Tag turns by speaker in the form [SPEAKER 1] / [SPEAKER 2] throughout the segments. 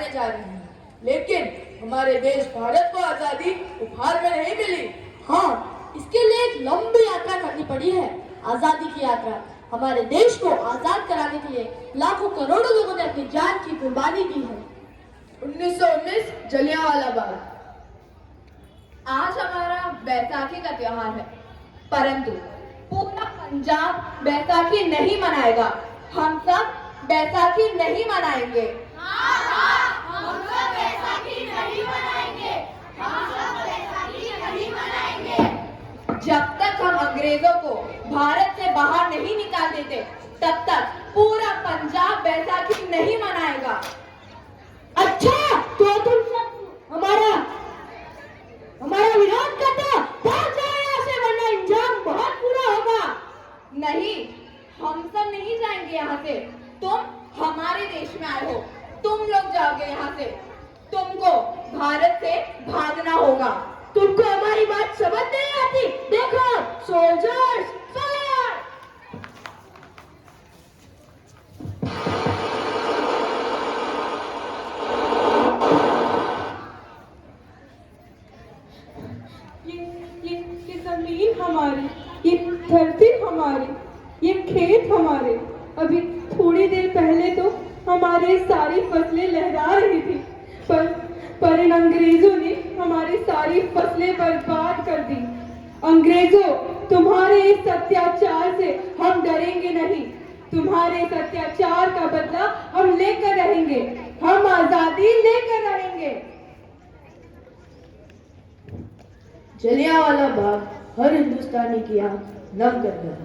[SPEAKER 1] करने जा रहे हैं। लेकिन हमारे देश भारत को आजादी उपहार में नहीं मिली।
[SPEAKER 2] हाँ, इसके लिए एक लंबी यात्रा करनी पड़ी है, आजादी की यात्रा। हमारे देश को आजाद कराने के लिए लाखों करोड़ों लोगों ने अपनी जान की कुर्बानी दी है।
[SPEAKER 1] 1919 जलियांवाला बाग। आज हमारा बैसाखी का त्योहार है, परंतु पूरा पंजाब बैसाखी नहीं मनाएगा। हम सब बैसाखी नहीं मनाएंगे।
[SPEAKER 3] हाँ हाँ, हम सब बैसाखी नहीं मनाएंगे। हम सब बैसाखी नहीं मनाएंगे।
[SPEAKER 1] जब तक हम अंग्रेजों को भारत से बाहर नहीं निकाल देते, तब तक पूरा पंजाब बैसाखी नहीं मनाएगा।
[SPEAKER 2] अच्छा, तो तुम सब हमारा विरोध करते हो? भाग जाओ यहाँ से, वरना अंजाम बहुत बुरा होगा।
[SPEAKER 1] नहीं, हम सब नहीं जाएंगे यहाँ से। तुम हमारे देश में आए हो, तुम लोग जाओगे यहाँ से। तुमको भारत से भागना होगा।
[SPEAKER 2] तुमको हमारी बात समझ नहीं आती? देखो, सोल्जर्स फायर!
[SPEAKER 4] ये जमीन हमारी, ये धरती हमारी, ये खेत हमारे। अभी थोड़ी देर पहले तो हमारी सारी फसलें लहरा रही थी, पर इन अंग्रेजों ने हमारी सारी फसलें बर्बाद कर दी। अंग्रेजों, तुम्हारे इस अत्याचार से हम डरेंगे नहीं। तुम्हारे इस अत्याचार का बदला हम लेकर रहेंगे। हम आजादी लेकर रहेंगे।
[SPEAKER 1] जलियांवाला बाग हर हिंदुस्तानी की आंख नम कर गया।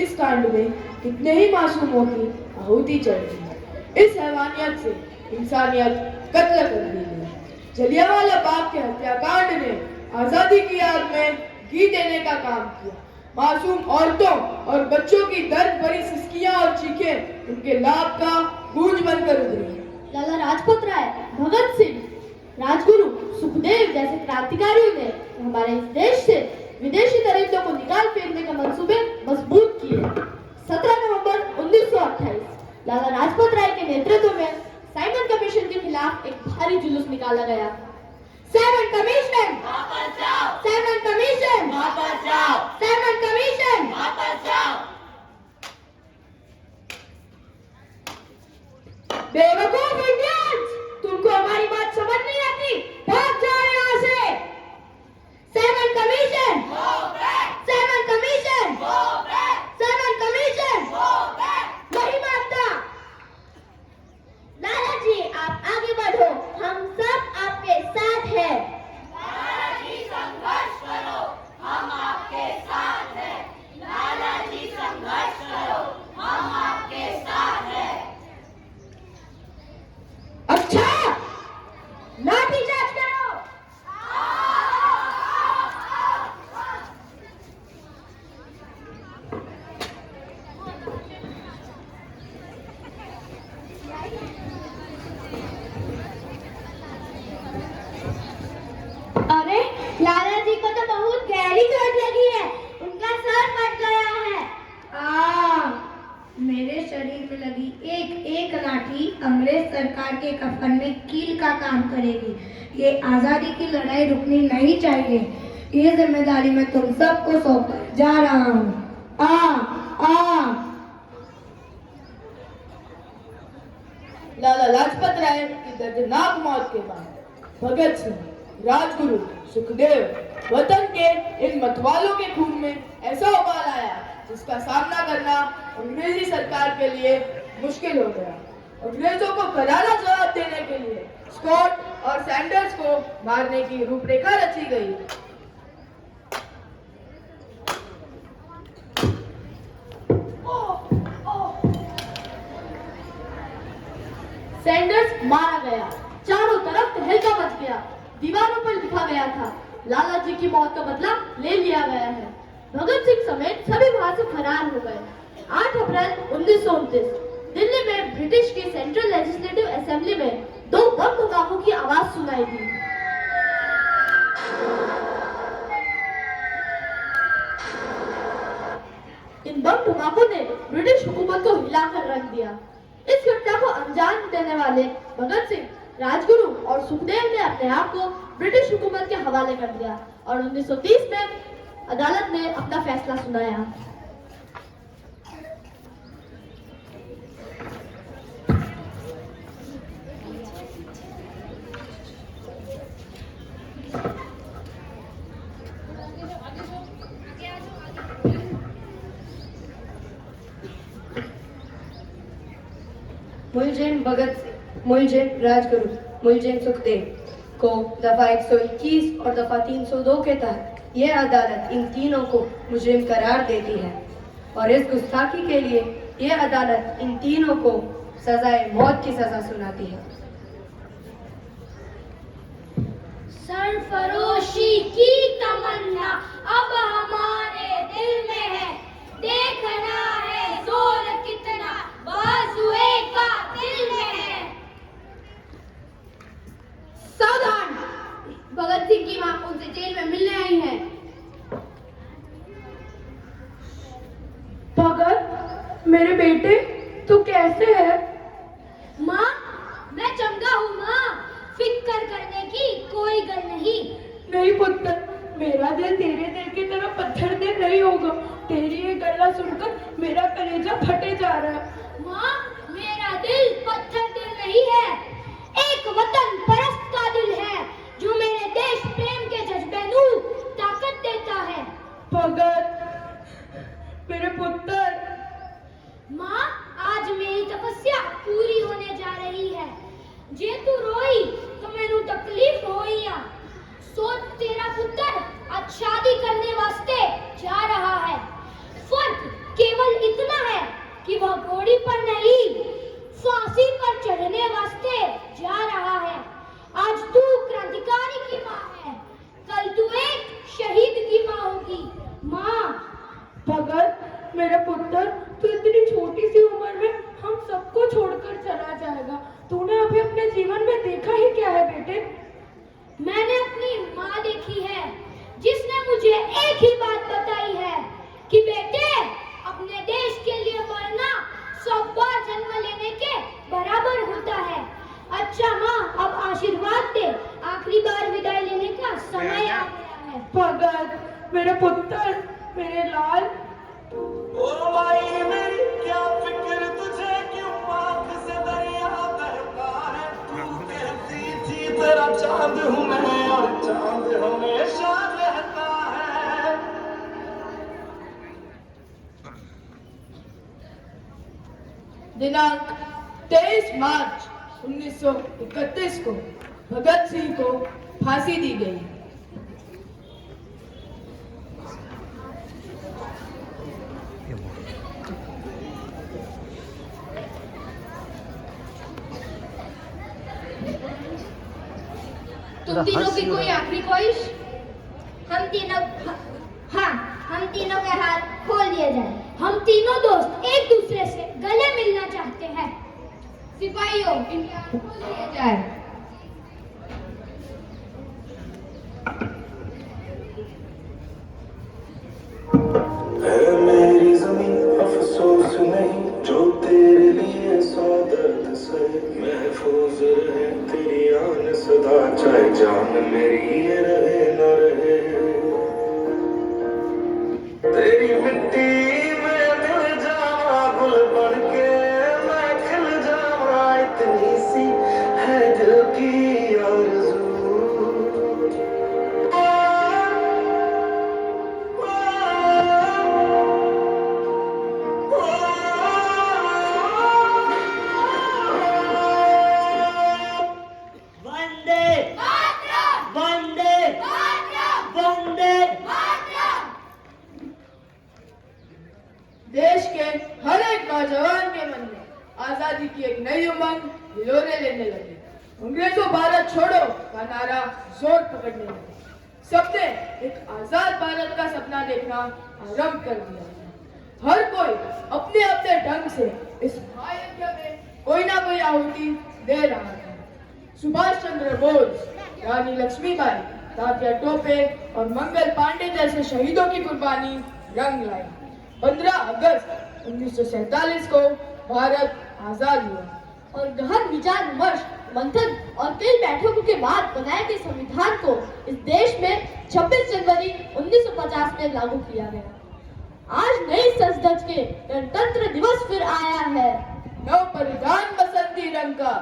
[SPEAKER 1] इस कांड में कितने ही मासूमों की आहुति चढ़ गई। इस हैवानियत से इंसानियत कत्ल कर दी गई। जलियांवाला बाग के हत्याकांड ने आजादी की याद में घी देने का काम किया। मासूम औरतों और बच्चों की दर्द भरी सिसकियां और चीखें उनके लाभ का गूंज बनकर उभरी।
[SPEAKER 2] लाला लाजपत राय, भगत सिंह, राजगुरु, सुखदेव जैसे क्रांतिकारियों ने हमारे इस देश से विदेशी दरिंदों को निकाल फेंकने के मंसूबे मजबूत किए। 17 नवंबर 1928 लाला लाजपत राय के नेतृत्व में साइमन कमीशन के खिलाफ एक भारी जुलूस निकाला गया। साइमन कमीशन
[SPEAKER 3] वापस जाओ।
[SPEAKER 2] साइमन कमीशन
[SPEAKER 3] वापस जाओ।
[SPEAKER 2] साइमन कमीशन
[SPEAKER 3] वापस जाओ।
[SPEAKER 2] बेवकूफ इंडियंस, तुमको हमारी बात समझ नहीं आती? भाग जाओ यहाँ से। Simon commission, Simon commission, Simon commission नहीं मानता। लाला जी, आप आगे बढ़ो, हम सब आपके साथ हैं।
[SPEAKER 3] लाला जी संघर्ष करो, हम आपके साथ हैं। लाला जी संघर्ष करो, हम आपके साथ हैं।
[SPEAKER 2] अच्छा, लाठीचार्ज करो।
[SPEAKER 5] अरे, लाला जी को तो बहुत गहरी चोट लगी है, उनका सर फट गया है।
[SPEAKER 6] मेरे शरीर में लगी एक एक लाठी अंग्रेज सरकार के कफन में कील का काम करेगी। ये आजादी की लड़ाई रुकनी नहीं चाहिए। ये जिम्मेदारी मैं तुम सबको सौंप जा रहा हूँ।
[SPEAKER 1] लाला लाजपत राय की दर्दनाक मौत के बाद भगत सिंह, राजगुरु, सुखदेव वतन के इन मतवालों के खून में ऐसा उबाल आया जिसका सामना करना अंग्रेजी सरकार के लिए मुश्किल हो गया। अंग्रेजों को करारा जवाब देने के लिए स्कॉट और सैंडर्स को मारने की रूपरेखा रची गई।
[SPEAKER 2] सैंडर्स मारा गया, चारों तरफ तहलका मच गया। दीवारों पर लिखा गया था, लाला जी की मौत का बदला ले लिया गया है। भगत सिंह समेत सभी वहां से फरार हो गए। 8 अप्रैल 1929 दिल्ली में ब्रिटिश की सेंट्रल लेजिस्लेटिव असेंबली में 2 बम धमाकों की आवाज सुनाई दी। इन बम धमाकों ने ब्रिटिश हुकूमत को हिलाकर रख दिया। इस घटना को अंजाम देने वाले भगत सिंह राजगुरु और सुखदेव ने अपने आप को ब्रिटिश हुकूमत के हवाले कर दिया और 1930 में अदालत ने अपना फैसला सुनाया।
[SPEAKER 6] मुलजिम भगत सिंह, मुलजिम राजगुरु, मुलजिम सुखदेव को दफा 121 और दफा 302 के तहत यह अदालत इन तीनों को मुजरिम करार देती है और इस गुस्ताखी के लिए यह अदालत इन तीनों को सजाए मौत की सजा सुनाती है।
[SPEAKER 5] सरफरोशी की तमन्ना अब हमारे दिल में है, देखना है जोर कितना बाजुए का दिल में है।
[SPEAKER 2] सावधान! भगत सिंह की मां उनसे जेल में मिलने आई है।
[SPEAKER 1] भगत, मेरे बेटे, तू कैसे है?
[SPEAKER 5] माँ, मैं चंगा हूँ माँ, फिक्र करने की कोई गल नहीं।
[SPEAKER 1] नहीं पुत्र, मेरा दिल तेरे दिल की तरह पत्थर दिल नहीं होगा। तेरी ये गल्ला सुनकर मेरा कलेजा फटे जा रहा है।
[SPEAKER 5] माँ, मेरा दिल पत्थर दिल नहीं है, एक वतन परस्त का दिल है जो मेरे देश प्रेम के जज्बे नूर ताकत देता है।
[SPEAKER 1] भगत, मेरे पुत्र।
[SPEAKER 5] माँ, आज मेरी तपस्या पूरी होने जा रही है। जे तू रोई तो मैनू तकलीफ होई आ। सोच तेरा पुत्र आज शादी करने वास्ते जा रहा है। फर्क केवल इतना है कि वह घोड़ी पर नहीं, फांसी पर चढ़ने वास्ते जा रहा है। आज तू क्रांतिकारी की माँ है, कल तू एक शहीद की माँ होगी। माँ,
[SPEAKER 1] भगत, मेरे पुत्र, तू इतनी छोटी सी उम्र में हम सबको छोड़कर चला जाएगा। तूने अभी अपने जीवन में देखा ही क्या है बेटे?
[SPEAKER 5] मैंने अपनी माँ देखी है जिसने मुझे एक ही बात बताई है कि बेटे, अपने देश के लिए मरना 100 बार जन्म लेने के बराबर होता है। अच्छा माँ, अब आशीर्वाद दे, आखिरी बार विदाई लेने का समय आ गया है।
[SPEAKER 1] भगत, मेरे पुत्र, मेरे लाल।
[SPEAKER 7] ओ माई मेरी क्या फिक्र तुझे, क्यों आँख से दरिया बहता है। तू कहती थी तेरा चांद हूँ मैं और चांद हमेशा रहता है।
[SPEAKER 1] दिनांक 23 मार्च 1931 को भगत सिंह को फांसी दी गई।
[SPEAKER 2] तुम तीनों की कोई आखिरी ख्वाहिश?
[SPEAKER 5] हम तीनों के हाथ खोल दिए जाए। हम तीनों दोस्त एक दूसरे से गले मिलना चाहते हैं।
[SPEAKER 2] सिपाहियों, इनके हाथ खोल दिए जाए।
[SPEAKER 7] है मेरी जमीन अफसोस नहीं, जो तेरे लिए 100 दर्द से महफूज रहे तेरी आन सदा, चाहे जान मेरी ये रहे न रहे। तेरी मिट्टी में मिल जावा गुल बन के मैं खिल जावा, इतनी सी है दिल की आरज़ू।
[SPEAKER 1] देश के हर एक नौजवान के मन में आजादी की एक नई उमंग हिलोरे लेने लगी। अंग्रेजों भारत छोड़ो का नारा जोर पकड़ने लगा। सबने एक आजाद भारत का सपना देखना आरंभ कर दिया। हर कोई अपने अपने ढंग से इस महायज्ञ में कोई ना कोई आहुति दे रहा था। सुभाष चंद्र बोस, रानी लक्ष्मीबाई, तात्या टोपे और मंगल पांडे जैसे शहीदों की कुर्बानी रंग लाई। 15 अगस्त 1947 को भारत आजाद हुआ
[SPEAKER 2] और गहन विचार विमर्श मंथन और कई बैठकों के बाद बनाए गए संविधान को इस देश में 26 जनवरी 1950 में लागू किया गया। आज नई संसद के गणतंत्र दिवस फिर आया है।
[SPEAKER 1] नव परिधान बसंती रंग का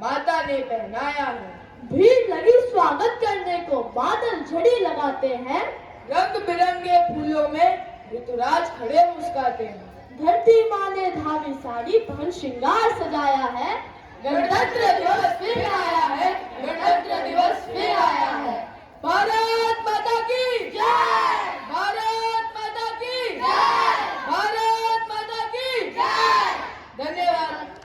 [SPEAKER 1] माता ने पहनाया है।
[SPEAKER 2] भीड़ लगी स्वागत करने को, बादल झड़ी लगाते हैं।
[SPEAKER 1] रंग बिरंगे फूलों में ऋतुराज खड़े मुस्काते हैं।
[SPEAKER 2] धरती माँ ने धावी साड़ी पहन श्रृंगार सजाया है।
[SPEAKER 1] गणतंत्र दिवस फिर आया है, गणतंत्र दिवस फिर आया है। भारत